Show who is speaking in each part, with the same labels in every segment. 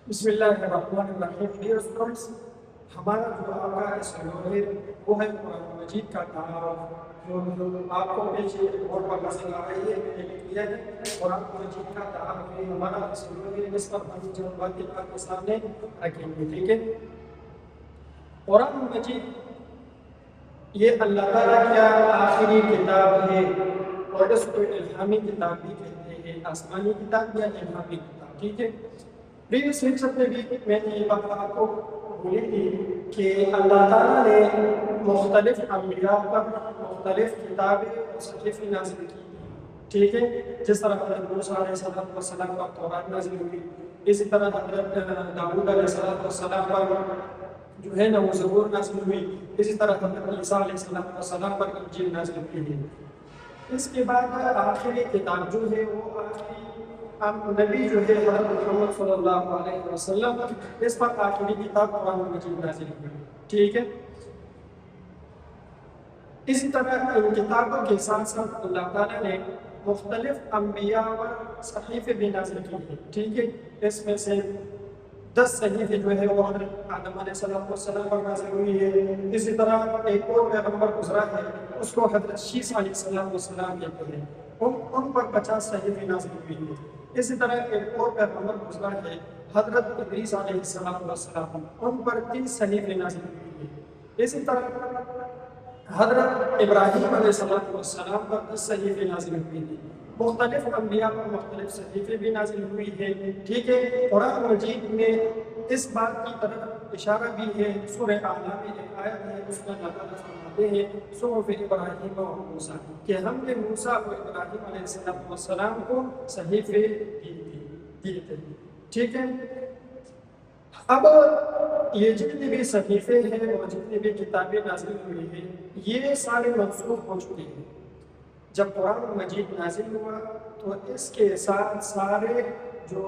Speaker 1: بسم اللہ الرحمن الرحیم. ڈیئر اسٹوڈنٹس، ہمارا جو آپ کا اسٹوڈیو ہے وہ ہے قرآن مجید کا تعارف، جو آپ کو پیچھے بورڈ پر نظر آ رہی ہے، میں نے لکھ لیا ہے. قرآن مجید کا تعارف ہے ہمارا اسٹوڈیو ہے، جس پر ہم چند باتیں آپ کے سامنے رکھیں گے. ٹھیک ہے. قرآن مجید یہ اللہ تعالیٰ کی آخری کتاب ہے اور اس کو الہامی کتاب بھی کہتے ہیں، آسمانی کتاب یا الہامی کتاب. ٹھیک ہے. پریویس لیکچر میں بھی میں نے یہ بات آپ کو بولی تھی کہ اللہ تعالیٰ نے مختلف انبیاء پر مختلف کتابیں اور صحیفیں نازل کی. ٹھیک ہے. جس طرح حضرت موسیٰ علیہ السلام پر تورات نازل ہوئی، اسی طرح حضرت داؤد علیہ السلام پر جو ہے نا وہ زبور نازل ہوئی، اسی طرح حضرت عیسیٰ علیہ السلام پر انجیل نازل ہوئی. اس کے بعد آخری کتاب جو ہے وہ آخری نبی جو ہے حضرت محمد صلی اللہ علیہ وسلم، اس پر آخری کتاب قرآن مجید نازل ہوئی. ٹھیک ہے. اسی طرح ان کتابوں کے ساتھ ساتھ اللہ تعالیٰ نے مختلف انبیاء پر صحیفے بھی نازل کی ہیں. ٹھیک ہے. اس میں سے 10 صحیفے جو ہے وہ حضرت آدم علیہ السلام پر نازل ہوئی ہے. اسی طرح ایک اور پیغمبر گزرا ہے، اس کو حضرت شیس علیہ السلام کہتے ہیں، ان پر 50 صحیفے نازل ہوئی ہیں. اسی طرح ایک اور پیغمبر گزرا ہے حضرت ادریس علیہ السلام، ان پر 30 صحیفے نازل ہوئی ہیں. اسی طرح حضرت ابراہیم علیہ السلام پر 10 صحیفے نازل ہوئی ہیں. مختلف انبیاء پر مختلف صحیفے بھی نازل ہوئی ہے. ٹھیک ہے. قرآن مجید میں اس بات کی طرف اشارہ بھی ہے. سورہ اعلیٰ میں ایک آیت ہے، اس میں اللہ تعالیٰ فرماتے ہیں صحف ابراہیم و موسیٰ، کہ ہم نے موسیٰ و ابراہیم علیہ السلام کو صحیفے دیے تھے. ٹھیک ہے. اب یہ جتنے بھی صحیفے ہیں اور جتنے بھی کتابیں نازل ہوئی ہیں یہ سارے منسوخ ہو چکے ہیں. جب قرآن مجید نازل ہوا تو اس کے ساتھ سارے جو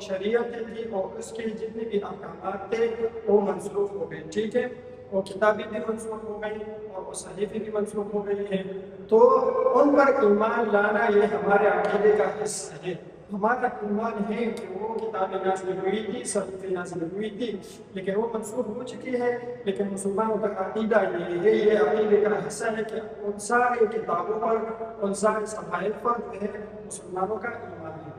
Speaker 1: شریعتیں تھی اور اس کے جتنے بھی احکامات تھے وہ منسوخ ہو گئے. ٹھیک ہے. وہ کتابیں بھی منسوخ ہو گئی اور وہ صحیفے بھی منسوخ ہو گئی ہیں. تو ان پر ایمان لانا یہ ہمارے عقیدے کا حصہ ہے. ہمارا ایمان ہے کہ وہ کتابیں نازل ہوئی تھی، صحیفے نازل ہوئی تھی، لیکن وہ منسوخ ہو چکی ہے. لیکن مسلمانوں کا عقیدہ یہ ہے، یہ عقیدے کا حصہ ہے کہ ان سارے کتابوں پر، ان سارے صحائف پر جو ہے مسلمانوں کا ایمان ہے.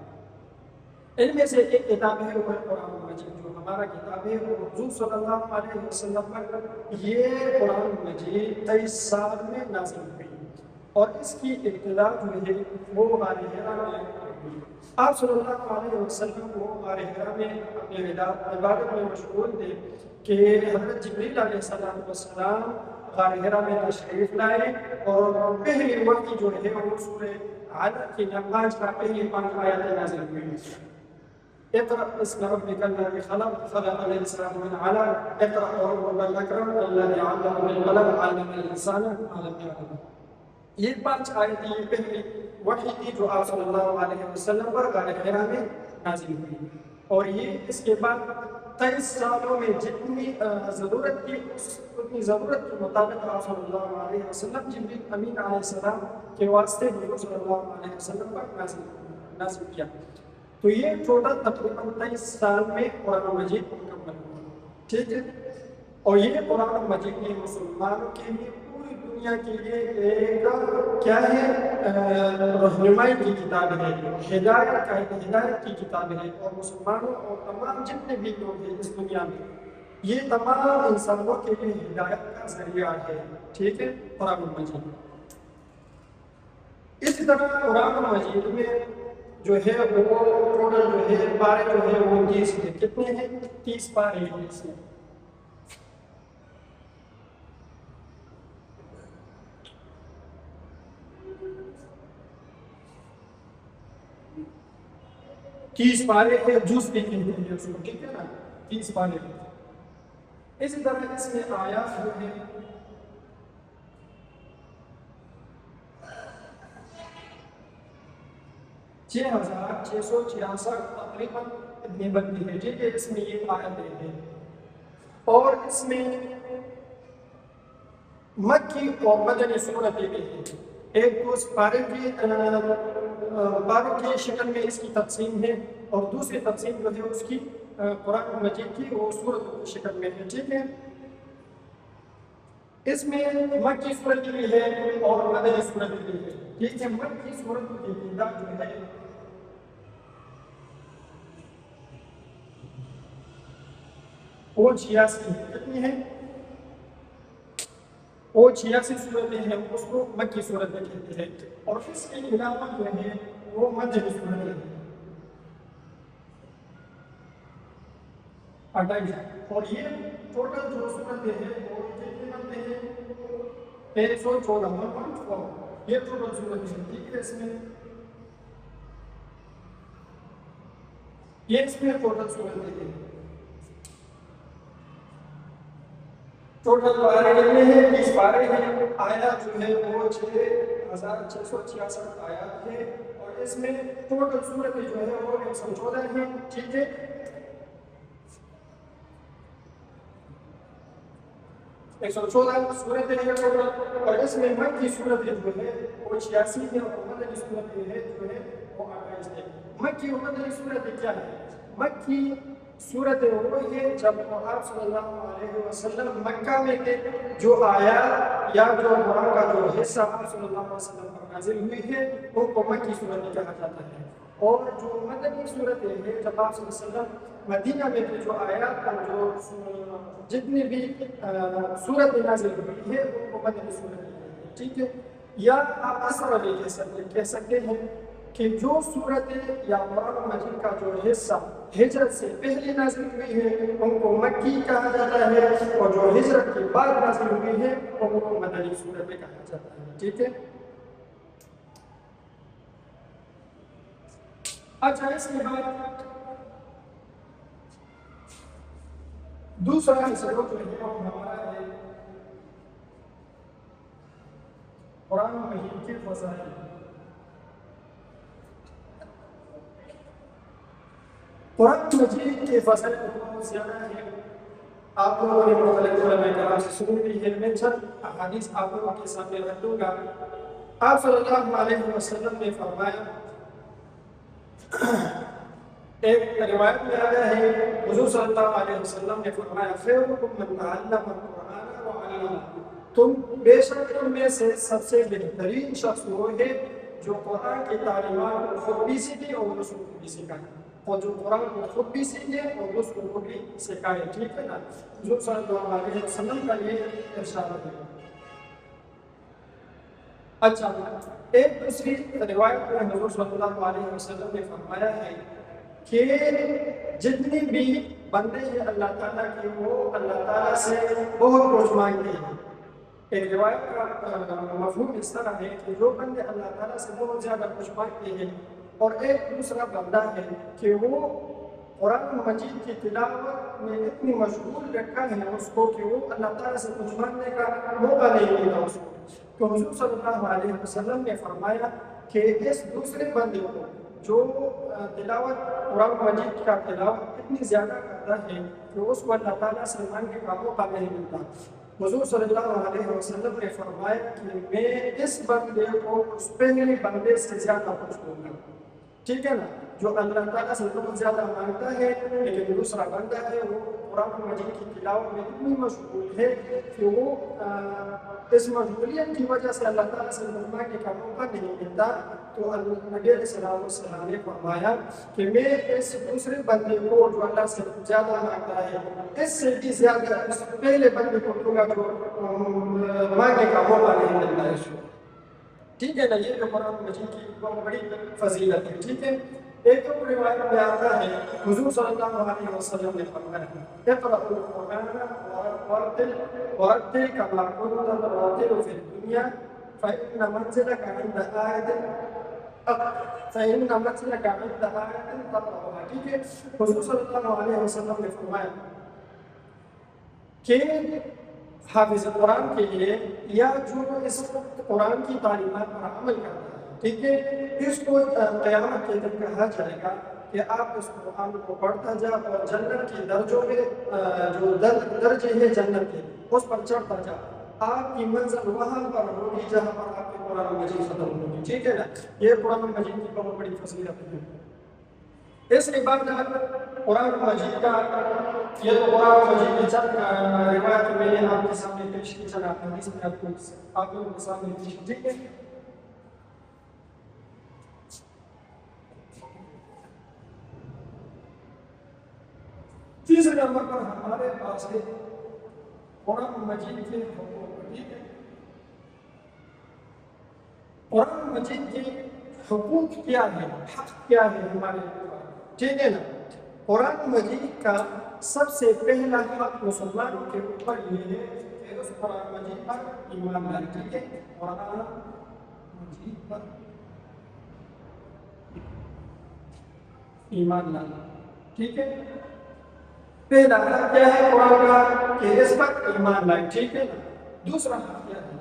Speaker 1: ان میں سے ایک کتاب ہے وہ قرآن مجید، جو ہمارا کتاب ہے وہ حضور صلی اللہ علیہ وسلم پر یہ قرآن مجید 23 سال میں نازل ہوئی اور اس کی ابتدا جو ہے وہ غار حرا میں ہوئی. آپ صلی اللہ علیہ وسلم کو غار حرا میں اپنے عبادت میں مشغول تھے کہ حضرت جبریل علیہ السلام غار حرا میں تشریف لائے اور پہلی وحی جو ہے وہ سورہ علق کی 5 آیاتیں نازل ہوئی. اقرأ اسم ربك الذي خلق خلق الإنسان من علق اقرأ وربك الأكرم الذي علم بالقلم علم الإنسان ما لم يعلم. یہ 5 آیتیں یہ پہلی وحی تھی جو آپ صلی اللہ علیہ وسلم پر غار حرا میں نازل ہوئی. اور یہ اس کے بعد 23 سالوں میں جتنی ضرورت تھی اتنی ضرورت کے مطابق آپ صلی اللہ علیہ وسلم جبریل امین علیہ السلام کے واسطے حضور صلی اللہ علیہ وسلم پر نازل کیا. تو یہ ٹوٹل تقریباً 23 سال میں قرآن مجید مکمل ہوا. ٹھیک ہے. اور یہ قرآن مجید میں مسلمانوں کے لیے پوری دنیا کے لیے ایک کیا ہے رہنمائی کی کتاب ہے، ہدایت کی کتاب ہے. اور مسلمانوں اور تمام جتنے بھی لوگ ہیں اس دنیا میں یہ تمام انسانوں کے لیے ہدایت کا ذریعہ ہے. ٹھیک ہے. قرآن مجید اسی طرح قرآن مجید میں جو ہے وہ ٹوٹل جو ہے پارے جو ہے وہ 30 ہیں. کتنے ہیں؟ 30 پارے ہیں اس میں. تیس پارے کے جز بھی کہتے ہیں اس کو. ٹھیک ہے نا. 30 پارے. اسی طرح اس میں آیات جو ہے 6666 تقریباً اتنی بنتی ہے. ٹھیک ہے. اس میں یہ آیتیں ہیں اور اس میں مکی اور مدنی صورتیں بھی ہیں. ایک تو اس پارے کی باروں کی شکل میں اس کی تقسیم ہے، اور دوسری تقسیم جو ہے اس کی قرآن مجید کی وہ سورتوں کی شکل میں ہے، ٹھیک ہے۔ اس میں مکی صورت بھی ہے اور مدنی صورت بھی ہے، ٹھیک ہے۔ مکی صورت کی تعداد جو ہے وہ 86 ہے، کتنی ہے؟ وہ 86 صورتیں ہیں، اس کو مکی صورت میں کہتے ہیں، اور اس کے علاوہ جو ہے وہ مدنی صورت ہے 28، اور یہ ٹوٹل جو صورتیں ہیں وہ کتنے بنتے ہیں؟ 114 یہ ٹوٹل صورتیں ہیں، ٹھیک ہے۔ اس میں ٹوٹل صورتیں ہیں، ٹوٹل پارے کتنے ہیں؟ 20 پارے ہیں، آیات جو ہے وہ 6666 آیات ہے، اور اس میں ٹوٹل صورتیں جو ہے وہ 114 ہیں، ٹھیک ہے۔ 114 صورتیں ہیں ٹوٹل، اور اس میں مکی صورتیں جو ہے وہ 86 ہیں، اور مدنی صورتیں ہیں جو ہے وہ 28 ہیں۔ مکی اور مدنی صورتیں کیا ہے؟ مکی صورتیں وہ ہے جب آپ صلی اللہ علیہ وسلم مکہ میں تھے، جو آیات یا جو قرآن کا جو حصہ آپ صلی اللہ علیہ وسلم پر نازل ہوئی ہے ان کو مکی صورتیں کہا جاتا ہے، اور جو مدنی صورتیں ہیں جب آپ صلی اللہ علیہ وسلم مدینہ میں تھے، جو آیات اور جو جتنی بھی صورت نازل ہوئی ہے ان کو مدنی صورتیں کہتے ہیں، ٹھیک ہے۔ یا آپ اس طرح بھی کہہ سکتے ہیں کہ جو صورتیں یا قرآن مجید کا جو حصہ ہجرت سے پہلے نازل ہوئی ہے ان کو مکی کہا جاتا ہے، اور جو ہجرت کے بعد نازل ہوئی ہے ان کو مدنی صورتیں کہا جاتا ہے، ٹھیک ہے۔ اچھا، اس کے بعد دوسرا حصہ جو ہے وہ ہمارا ہے قرآن مجید کے فضائل۔ قرآن مجید کے فضائل بہت زیادہ ہیں، آپ لوگوں نے مختلف علماء کرام سے سنی بھی ہے، میں چند احادیث آپ لوگوں کے سامنے رکھ دوں گا۔ آپ صلی اللہ علیہ وسلم نے فرمایا، ایک روایت میں آیا ہے حضور صلی اللہ علیہ وسلم نے فرمایا، خیرکم من تعلم القرآن وعلمہ، بے شک تم میں سے سب سے بہترین شخص وہ ہے جو قرآن کی تعلیمات کو خود بھی سیکھے اور دوسروں کو بھی سکھائے، اور جو قرآن کو خود بھی سیکھے اور دوسروں کو بھی سکھائے، ٹھیک ہے نا۔ حضور صلی اللہ علیہ وسلم کا یہ ارشاد ہے۔ اچھا، ایک دوسری روایت میں حضور صلی اللہ علیہ وسلم نے فرمایا ہے کہ جتنے بھی بندے ہیں اللہ تعالیٰ کے، وہ اللہ تعالیٰ سے بہت کچھ مانگتے ہیں۔ ایک روایت کا مفہوم اس طرح ہے کہ جو بندے اللہ تعالیٰ سے بہت زیادہ کچھ مانگتے ہیں، اور ایک دوسرا بندہ ہے کہ وہ قرآن مجید کی تلاوت میں اتنی مشغول رکھا ہے اس کو کہ وہ اللہ تعالیٰ سے کچھ مانگنے کا موقع نہیں ملتا اس کو۔ تو حضور صلی اللہ علیہ وسلم نے فرمایا کہ اس دوسرے بندے کو جو تلاوت قرآن مجید کا تلاوت اتنی زیادہ کرتا ہے کہ اس کو اللہ تعالیٰ سے مانگنے کا موقع نہیں ملتا، حضور صلی اللہ علیہ وسلم نے فرمایا کہ میں اس بندے کو اس پہلے بندے سے زیادہ خوش ہوں گا، ٹھیک ہے نا۔ جو اللہ تعالیٰ سے بہت زیادہ مانگتا ہے لیکن دوسرا بندہ ہے وہ قرآن مجید کی تلاوت میں اتنی مشغول ہے کہ وہ اس مشغولیت کی وجہ سے اللہ تعالیٰ سے مانگنے کا موقع نہیں ملتا۔ تو نبی علیہ السلام نے فرمایا کہ میں اس دوسرے بندے کو جو اللہ سے زیادہ مانگتا ہے اس سے بھی زیادہ اس پہلے بندے کو دوں گا جو مانگنے کا موقع نہیں ملتا ہے اس کو، ٹھیک ہے نا۔ یہ جو قرآن مجید کی بہت بڑی فضیلت ہے، ٹھیک ہے۔ ایک اور روایت میں آتا ہے حضور صلی اللہ علیہ وسلم نے فرمایا، اقرأ القرآن ورتل كما كنت ترتل في الدنيا فإن منزلك عند آية تقرأها، ٹھیک ہے۔ حضور صلی اللہ علیہ وسلم نے فرمایا کہ حافظ قرآن کے لیے یا جو اس قرآن کی تعلیمات پر عمل کرتا ہے، ٹھیک ہے، اس کو قیامت کے دن کہا جائے گا کہ آپ اس قرآن کو پڑھتا جا اور جنت کے درجوں میں جو درجے ہیں جنت کے اس پر چڑھتا جا، آپ کی منزل وہاں پر ہوگی جہاں پر آپ کے قرآن مجید ختم ہوگی، ٹھیک ہے نا. یہ قرآن مجید کی بہت بڑی فضیلت ہے. اس کے بعد قرآن مجید کا یہ تو قرآن مجید کی چند روایت میں نے آپ کے سامنے پیش کی، چند حدیث میں آپ لوگوں کے سامنے پیش کی، ٹھیک ہے. تیسرے نمبر پر ہمارے پاس ہے قرآن مجید کے حقوق، ٹھیک ہے. قرآن مجید کے حقوق کیا ہے، حق کیا ہے ہمارے اوپر، ٹھیک ہے نا. قرآن مجید کا سب سے پہلا حق مسلمانوں کے اوپر یہ ہے کہ اس قرآن مجید پر ایمان لائے، ٹھیک ہے. قرآن مجید پر ایمان لانا، ٹھیک ہے. پہلا حق کیا ہے قرآن کا کہ اس پر ایمان لائے، ٹھیک ہے نا. دوسرا حق کیا ہے،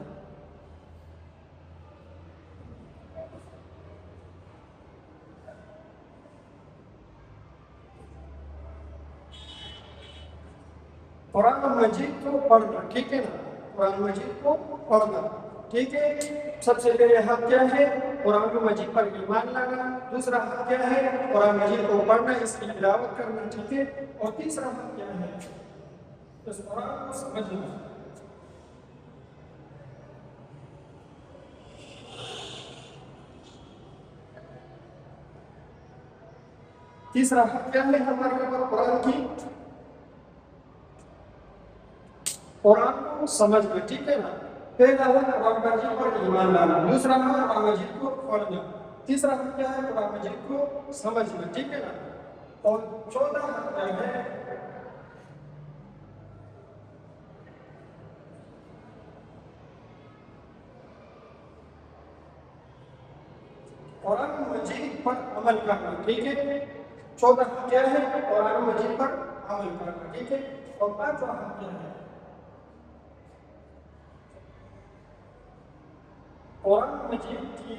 Speaker 1: قرآن مجید کو پڑھنا، ٹھیک ہے نا. قرآن مجید کو پڑھنا، ٹھیک ہے. سب سے پہلے حق کیا ہے قرآن مجید پر ایمان لانا. دوسرا حق کیا ہے قرآن مجید کو پڑھنا، اس کی تلاوت کرنا، ٹھیک ہے. اور تیسرا حق کیا ہے اس قرآن کو سمجھنا. تیسرا حق کیا ہے ہمارے اوپر قرآن کی، قرآن کو سمجھنا، ٹھیک ہے نا. پہلا ہے قرآن مجید پر ایمان لانا، دوسرا ہے قرآن مجید کو پڑھنا، تیسرا حق کیا ہے قرآن مجید کو سمجھنا، ٹھیک ہے نا. اور چوتھا حق کیا ہے قرآن مجید پر عمل کرنا، ٹھیک ہے. چوتھا حق کیا ہے قرآن مجید پر عمل کرنا، ٹھیک ہے. اور پانچواں حق کیا ہے قرآن مجید کی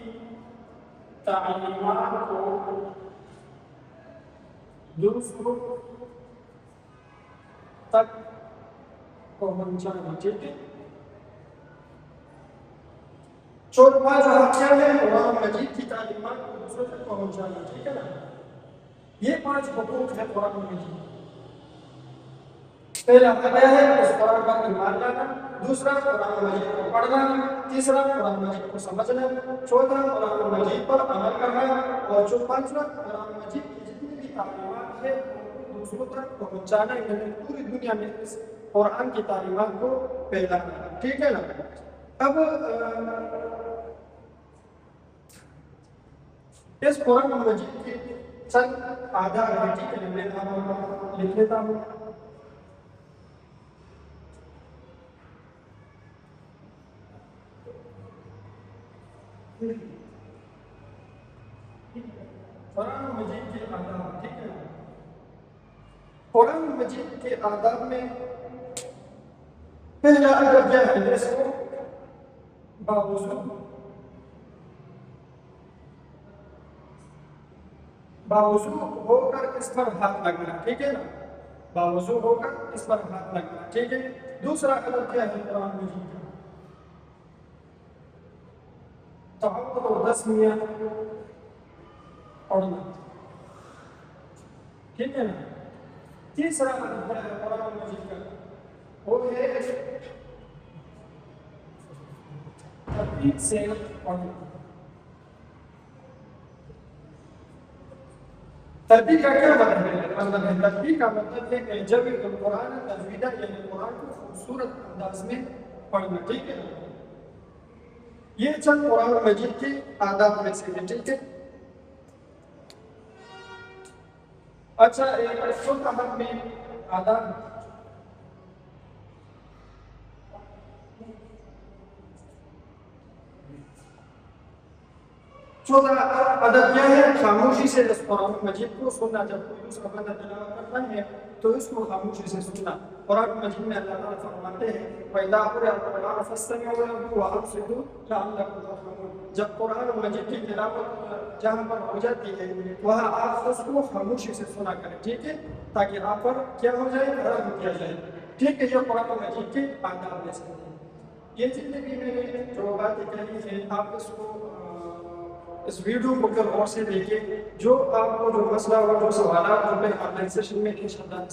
Speaker 1: تعلیمات کو دوسروں تک پہنچانا، ٹھیک ہے. پانچواں حق کیا ہے قرآن مجید کی تعلیمات کو دوسروں تک پہنچانا، ٹھیک ہے نا. یہ 5 حقوق ہے قرآن مجید. پہلا حق کیا ہے اس قرآن پر ایمان لانا، دوسرا قرآن مجید کو پڑھنا، تیسرا قرآن مجید کو سمجھنا، چوتھا قرآن مجید پر عمل کرنا، اور پانچواں قرآن مجید کی جتنی بھی تعلیمات ہے ان کو دوسروں تک پہنچانا، یعنی پوری دنیا میں اس قرآن کی تعلیمات کو پھیلانا، ٹھیک ہے نا. اب اس قرآن مجید کے چند آداب ہیں، ٹھیک ہے. میں آپ کو لکھ لیتا ہوں. قرآن مجید کے آداب، ٹھیک ہے. قرآن مجید کے آداب میں پہلا ادب کیا ہے اس کو باوضو ہو کر اس پر ہاتھ لگنا، ٹھیک ہے نا. باوضو ہو کر اس پر ہاتھ لگنا، ٹھیک ہے. دوسرا ادب کیا ہے قرآن مجید کا تعوذ و تسمیہ پڑھنا، ٹھیک ہے نا. تیسرا ادب کیا ہے قرآن مجید کا وہ ہے ترتیب سے پڑھنا. ترتیب کا کیا مطلب ہے؟ ترتیب کا مطلب ہے کہ جب قرآن تجویدہ یعنی قرآن کو خوبصورت انداز میں پڑھنا، ٹھیک ہے. یہ چند قرآن مجید کے آداب میں سے ہیں، ٹھیک ہے. اچھا ایک چھوٹا حق میں آداب چوتھا ادب کیا ہے خاموشی سے اس قرآن مجید کو سننا. جب کوئی دوسرا بندہ تلاوت کرتا ہے تو اس کو خاموشی سے سننا. قرآن مجید میں اللہ تعالیٰ فرماتے ہیں وَإِذَا قُرِئَ الْقُرْآنُ فَاسْتَمِعُوا لَهُ وَأَنصِتُوا لَعَلَّكُمْ تُرْحَمُونَ. جب قرآن مجید کی تلاوت جہاں پر ہو جاتی ہے وہاں آپ اس کو خاموشی سے سنا کریں، ٹھیک ہے، تاکہ آپ پر کیا ہو جائے رحم کیا جائے، ٹھیک ہے. یہ قرآن مجید کے آداب میں سے ہیں. یہ جتنے بھی میں نے جو باتیں کہی ہیں آپ اس کو اس ویڈیو کو پھر غور سے دیکھیں، جو آپ کو جو مسئلہ اور جو سوالات جو میں آن لائن سیشن میں انشاءاللہ